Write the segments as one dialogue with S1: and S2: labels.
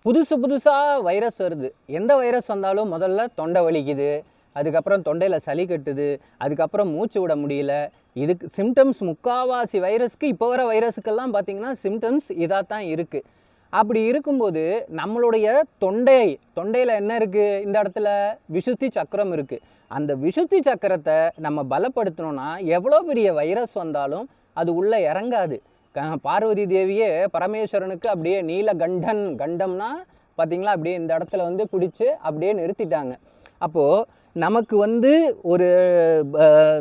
S1: புதுசாக வைரஸ் வருது. எந்த வைரஸ் வந்தாலும் முதல்ல தொண்டை வலிக்குது, அதுக்கப்புறம் தொண்டையில் சளி கட்டுது, அதுக்கப்புறம் மூச்சு விட முடியல. இதுக்கு சிம்டம்ஸ் முக்கால்வாசி வைரஸ்க்கு இப்போ வர வைரஸுக்கெல்லாம் பார்த்திங்கன்னா சிம்டம்ஸ் இதாக தான் இருக்குது. அப்படி இருக்கும்போது நம்மளுடைய தொண்டையில் என்ன இருக்குது? இந்த இடத்துல விசுத்தி சக்கரம் இருக்குது. அந்த விசுத்தி சக்கரத்தை நம்ம பலப்படுத்தணும்னா எவ்வளோ பெரிய வைரஸ் வந்தாலும் அது உள்ளே இறங்காது. பார்வதி தேவியே பரமேஸ்வரனுக்கு அப்படியே கண்டம்னா பார்த்திங்களா, அப்படியே இந்த இடத்துல வந்து பிடிச்சி அப்படியே நிறுத்திட்டாங்க. அப்போது நமக்கு வந்து ஒரு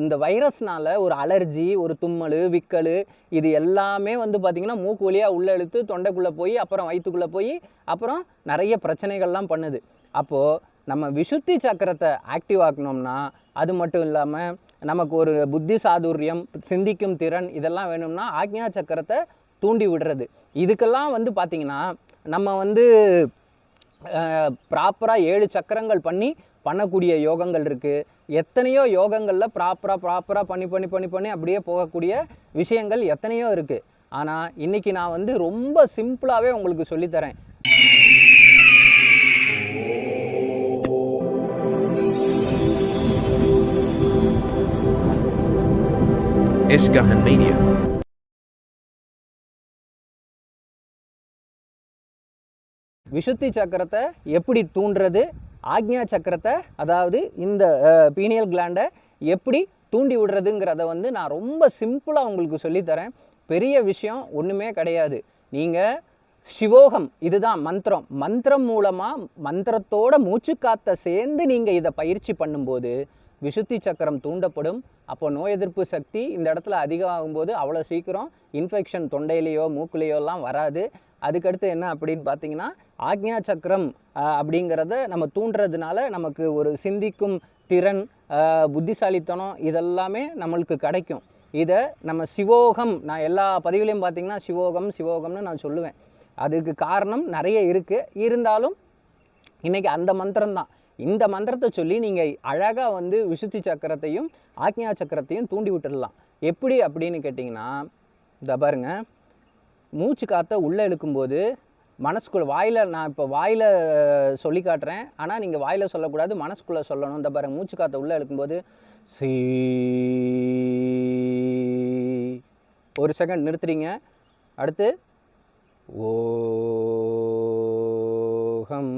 S1: இந்த வைரஸ்னால் ஒரு அலர்ஜி, ஒரு தும்மல், விக்கல், இது எல்லாமே வந்து பார்த்திங்கன்னா மூக்கு வழியாக உள்ளே இழுத்து தொண்டைக்குள்ளே போய் அப்புறம் வயிற்றுக்குள்ளே போய் அப்புறம் நிறைய பிரச்சனைகள்லாம் பண்ணுது. அப்போது நம்ம விசுத்தி சக்கரத்தை ஆக்டிவ் ஆக்கணும்னா, அது மட்டும் இல்லாமல் நமக்கு ஒரு புத்தி சாதுரியம், சிந்திக்கும் திறன், இதெல்லாம் வேணும்னா ஆக்ஞா சக்கரத்தை தூண்டி விடுறது. இதுக்கெல்லாம் வந்து பார்த்திங்கன்னா நம்ம வந்து ப்ராப்பராக 7 சக்கரங்கள் பண்ணக்கூடிய யோகங்கள் இருக்குது. எத்தனையோ யோகங்களில் ப்ராப்பராக பண்ணி அப்படியே போகக்கூடிய விஷயங்கள் எத்தனையோ இருக்குது. ஆனால் இன்றைக்கி நான் வந்து ரொம்ப சிம்பிளாகவே உங்களுக்கு சொல்லித்தரேன்.
S2: Eskahan Media.
S1: விசுத்தி சக்கரத்தை எப்படி தூண்டுறது, ஆக்ஞா சக்கரத்தை அதாவது இந்த பீனியல் கிளாண்டை எப்படி தூண்டி விடுறதுங்கிறத வந்து நான் ரொம்ப சிம்பிளாக உங்களுக்கு சொல்லித்தரேன். பெரிய விஷயம் ஒன்றுமே கிடையாது. நீங்கள் சிவோகம், இதுதான் மந்திரம் மூலமாக மந்திரத்தோட மூச்சுக்காற்றை சேர்ந்து நீங்கள் இதை பயிற்சி பண்ணும்போது விசுத்தி சக்கரம் தூண்டப்படும். அப்போ நோய் எதிர்ப்பு சக்தி இந்த இடத்துல அதிகமாகும்போது அவ்வளோ சீக்கிரம் இன்ஃபெக்ஷன் தொண்டையிலையோ மூக்குலையோலாம் வராது. அதுக்கடுத்து என்ன அப்படின்னு பார்த்தீங்கன்னா, ஆக்ஞா சக்கரம் அப்படிங்கிறத நம்ம தூண்டுறதுனால நமக்கு ஒரு சிந்திக்கும் திறன், புத்திசாலித்தனம் இதெல்லாமே நம்மளுக்கு கிடைக்கும். இதை நம்ம சிவோகம், நான் எல்லா பதிவுலையும் பார்த்தீங்கன்னா சிவோகம்னு நான் சொல்லுவேன். அதுக்கு காரணம் நிறைய இருக்குது. இருந்தாலும் இன்றைக்கி அந்த மந்திரம்தான். இந்த மந்திரத்தை சொல்லி நீங்கள் அழகாக வந்து விசுத்தி சக்கரத்தையும் ஆக்ஞா சக்கரத்தையும் தூண்டி விட்டுடலாம். எப்படி அப்படின்னு கேட்டிங்கன்னா, இந்த பாருங்க, மூச்சு காற்றை உள்ளே இழுக்கும்போது மனசுக்குள்ளே நான் இப்போ வாயில் சொல்லி காட்டுறேன், ஆனால் நீங்கள் வாயில் சொல்லக்கூடாது, மனசுக்குள்ளே சொல்லணும். இந்த பாருங்க, மூச்சு காற்றை உள்ளே இழுக்கும்போது சீ, ஒரு செகண்ட் நிறுத்துறீங்க. அடுத்து ஓஹம்,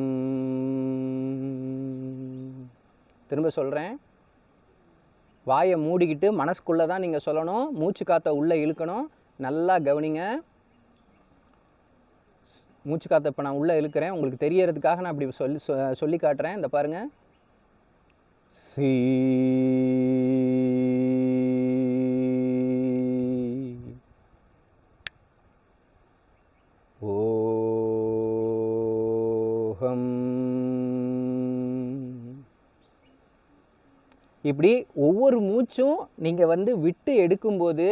S1: திரும்ப சொல்கிறேன். வாயை மூடிக்கிட்டு மனசுக்குள்ளே தான் நீங்கள் சொல்லணும். மூச்சு காற்றை உள்ளே இழுக்கணும். நல்லா கவனிங்க. மூச்சு காற்றை இப்போ நான் உள்ளே இழுக்கிறேன், உங்களுக்கு தெரியறதுக்காக நான் அப்படி சொல்லி காட்டுறேன். இந்த பாருங்கள், சீ, ஓஹம். இப்படி ஒவ்வொரு மூச்சும் நீங்கள் வந்து விட்டு எடுக்கும்போது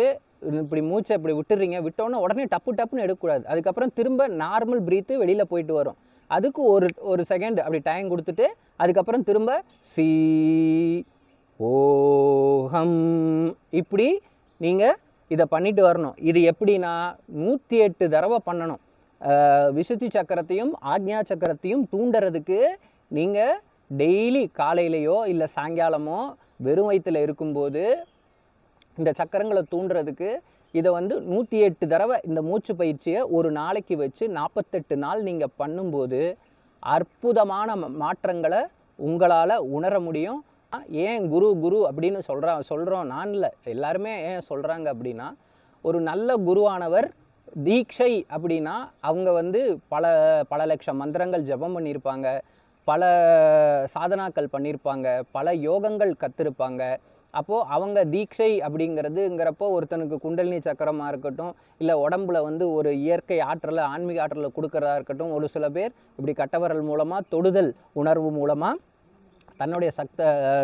S1: இப்படி மூச்சை இப்படி விட்டுறீங்க, விட்டோன்னே உடனே டப்புன்னு எடுக்கக்கூடாது. அதுக்கப்புறம் திரும்ப நார்மல் ப்ரீத்து வெளியில் போயிட்டு வரும். அதுக்கு ஒரு செகண்ட் அப்படி டைம் கொடுத்துட்டு அதுக்கப்புறம் திரும்ப சீ, ஓஹம், இப்படி நீங்கள் இதை பண்ணிட்டு வரணும். இது எப்படின்னா 108 தடவை பண்ணணும். விசுத்தி சக்கரத்தையும் ஆக்ஞா சக்கரத்தையும் தூண்டுறதுக்கு நீங்கள் டெய்லி காலையிலையோ இல்லை சாயங்காலமோ வெறும் வயிற்றில் இருக்கும்போது இந்த சக்கரங்களை தூண்டுறதுக்கு இதை வந்து 108 தடவை இந்த மூச்சு பயிற்சியை ஒரு நாளைக்கு வச்சு 48 நாள் நீங்கள் பண்ணும்போது அற்புதமான மாற்றங்களை உங்களால் உணர முடியும். ஏன் குரு அப்படின்னு சொல்கிறோம் நான் இல்லை, எல்லாருமே ஏன் சொல்கிறாங்க அப்படின்னா, ஒரு நல்ல குருவானவர் தீட்சை அப்படின்னா அவங்க வந்து பல லட்சம் மந்திரங்கள் ஜபம் பண்ணியிருப்பாங்க, பல சாதனாக்கள் பண்ணியிருப்பாங்க, பல யோகங்கள் கற்றுருப்பாங்க. அப்போது அவங்க தீட்சை அப்படிங்கிறதுங்கிறப்போ ஒருத்தனுக்கு குண்டலினி சக்கரமாக இருக்கட்டும், இல்லை உடம்புல வந்து ஒரு இயற்கை ஆற்றலை, ஆன்மீக ஆற்றலை கொடுக்குறதா இருக்கட்டும், ஒரு சில பேர் இப்படி கட்டவரல் மூலமாக தொடுதல் உணர்வு மூலமாக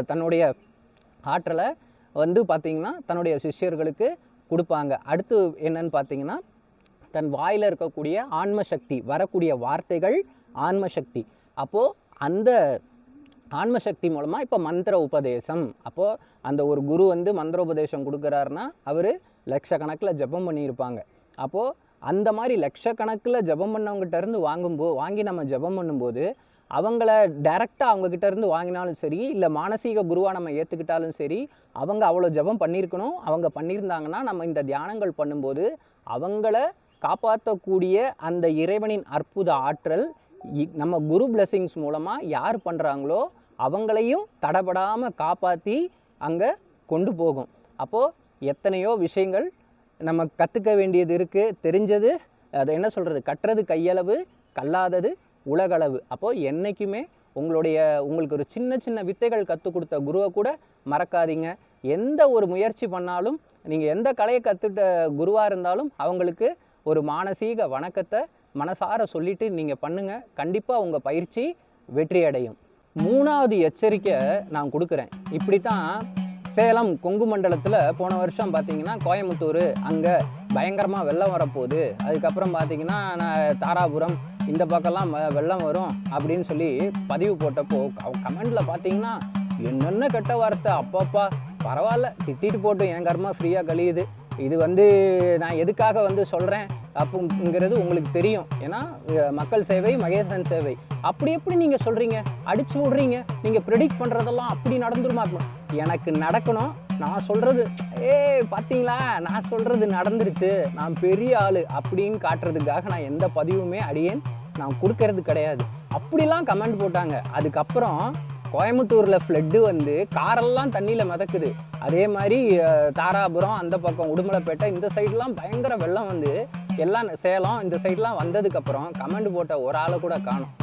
S1: தன்னுடைய ஆற்றலை வந்து பார்த்திங்கன்னா தன்னுடைய சிஷ்யர்களுக்கு கொடுப்பாங்க. அடுத்து என்னன்னு பார்த்தீங்கன்னா, தன் வாயில் இருக்கக்கூடிய ஆன்ம சக்தி, வரக்கூடிய வார்த்தைகள் ஆன்ம சக்தி. அப்போது அந்த ஆன்மசக்தி மூலமாக இப்போ மந்திர உபதேசம், அப்போது அந்த ஒரு குரு வந்து மந்திர உபதேசம் கொடுக்குறாருன்னா அவர் லட்சக்கணக்கில் ஜபம் பண்ணியிருப்பாங்க. அப்போது அந்த மாதிரி லட்சக்கணக்கில் ஜெபம் பண்ணவங்ககிட்ட இருந்து வாங்கி நம்ம ஜெபம் பண்ணும்போது அவங்கள டைரெக்டாக அவங்கக்கிட்ட இருந்து வாங்கினாலும் சரி, இல்லை மானசீக குருவாக நம்ம ஏற்றுக்கிட்டாலும் சரி, அவங்க அவ்வளோ ஜெபம் பண்ணியிருக்கணும். அவங்க பண்ணியிருந்தாங்கன்னா நம்ம இந்த தியானங்கள் பண்ணும்போது அவங்கள காப்பாற்றக்கூடிய அந்த இறைவனின் அற்புத ஆற்றல் நம்ம குரு பிளெஸிங்ஸ் மூலமாக யார் பண்ணுறாங்களோ அவங்களையும் தடபடாமல் காப்பாற்றி அங்கே கொண்டு போகும். அப்போது எத்தனையோ விஷயங்கள் நம்ம கற்றுக்க வேண்டியது இருக்குது. தெரிஞ்சது அதை என்ன சொல்கிறது, கற்றது கையளவு, கல்லாதது உலகளவு. அப்போது என்றைக்குமே உங்களுக்கு ஒரு சின்ன சின்ன வித்தைகள் கற்றுக் கொடுத்த குருவை கூட மறக்காதீங்க. எந்த ஒரு முயற்சி பண்ணாலும், நீங்கள் எந்த கலையை கற்றுட்ட குருவாக இருந்தாலும் அவங்களுக்கு ஒரு மானசீக வணக்கத்தை மனசார சொல்லிவிட்டு நீங்கள் பண்ணுங்கள். கண்டிப்பாக உங்கள் பயிற்சி வெற்றி அடையும். 3வது எச்சரிக்கை நான் கொடுக்குறேன். இப்படி தான் சேலம் கொங்கு மண்டலத்தில் போன வருஷம் பார்த்தீங்கன்னா கோயம்புத்தூர் அங்கே பயங்கரமாக வெள்ளம் வரப்போகுது. அதுக்கப்புறம் பார்த்தீங்கன்னா தாராபுரம் இந்த பக்கம்லாம் வெள்ளம் வரும் அப்படின்னு சொல்லி பதிவு போட்டப்போ கமெண்டில் பார்த்தீங்கன்னா என்னென்ன கெட்ட வார்த்தை. அப்பப்பா பரவாயில்ல, திட்டிட்டு போட்டு என் கர்மா ஃப்ரீயாக கழியுது. இது நான் எதுக்காக சொல்கிறேன் அப்படிங்கிறது உங்களுக்கு தெரியும். ஏன்னா மக்கள் சேவை மகேசன் சேவை. அப்படி எப்படி நீங்கள் சொல்கிறீங்க, அடிச்சு விட்றீங்க, நீங்கள் ப்ரெடிக்ட் பண்ணுறதெல்லாம் அப்படி நடந்துருமா? எனக்கு நடக்கணும், நான் சொல்கிறது பார்த்தீங்களா, நான் சொல்கிறது நடந்துருச்சு, நான் பெரிய ஆள் அப்படின்னு காட்டுறதுக்காக நான் எந்த பதிவுமே நான் கொடுக்கறது கிடையாது. அப்படிலாம் கமெண்ட் போட்டாங்க. அதுக்கப்புறம் கோயம்புத்தூரில் ஃப்ளட்டு காரெல்லாம் தண்ணியில் மிதக்குது. அதே மாதிரி தாராபுரம் அந்த பக்கம் உடுமலைப்பேட்டை இந்த சைட்லாம் பயங்கர வெள்ளம் எல்லாம் சேலம் இந்த சைட்லாம் வந்ததுக்கப்புறம் கமெண்ட் போட்ட ஒரு ஆளை கூட காணோம்.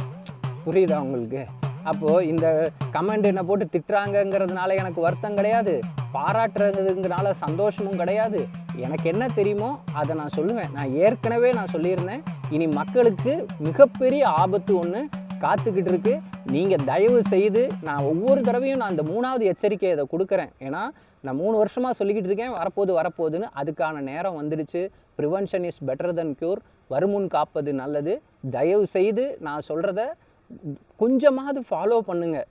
S1: புரியுதா உங்களுக்கு? அப்போது இந்த கமெண்ட் என்ன போட்டு திட்டுறாங்கங்கிறதுனால எனக்கு வருத்தம் கிடையாது, பாராட்டுறதுங்கிறதுனால சந்தோஷமும் கிடையாது. எனக்கு என்ன தெரியுமோ அதை நான் சொல்லுவேன். நான் ஏற்கனவே சொல்லியிருந்தேன், இனி மக்களுக்கு மிகப்பெரிய ஆபத்து ஒன்று காத்துக்கிட்டு இருக்கு. நீங்கள் தயவு செய்து, நான் ஒவ்வொரு தடவையும் நான் இந்த 3வது எச்சரிக்கையை இதை கொடுக்குறேன். ஏன்னா நான் 3 வருஷமாக சொல்லிக்கிட்டு இருக்கேன் வரப்போகுதுன்னு. அதுக்கான நேரம் வந்துடுச்சு. Prevention is better then cure. வருமுன் காப்பது நல்லது. தயவு செய்து நான் சொல்கிறத கொஞ்சமாவது ஃபாலோ பண்ணுங்கள்.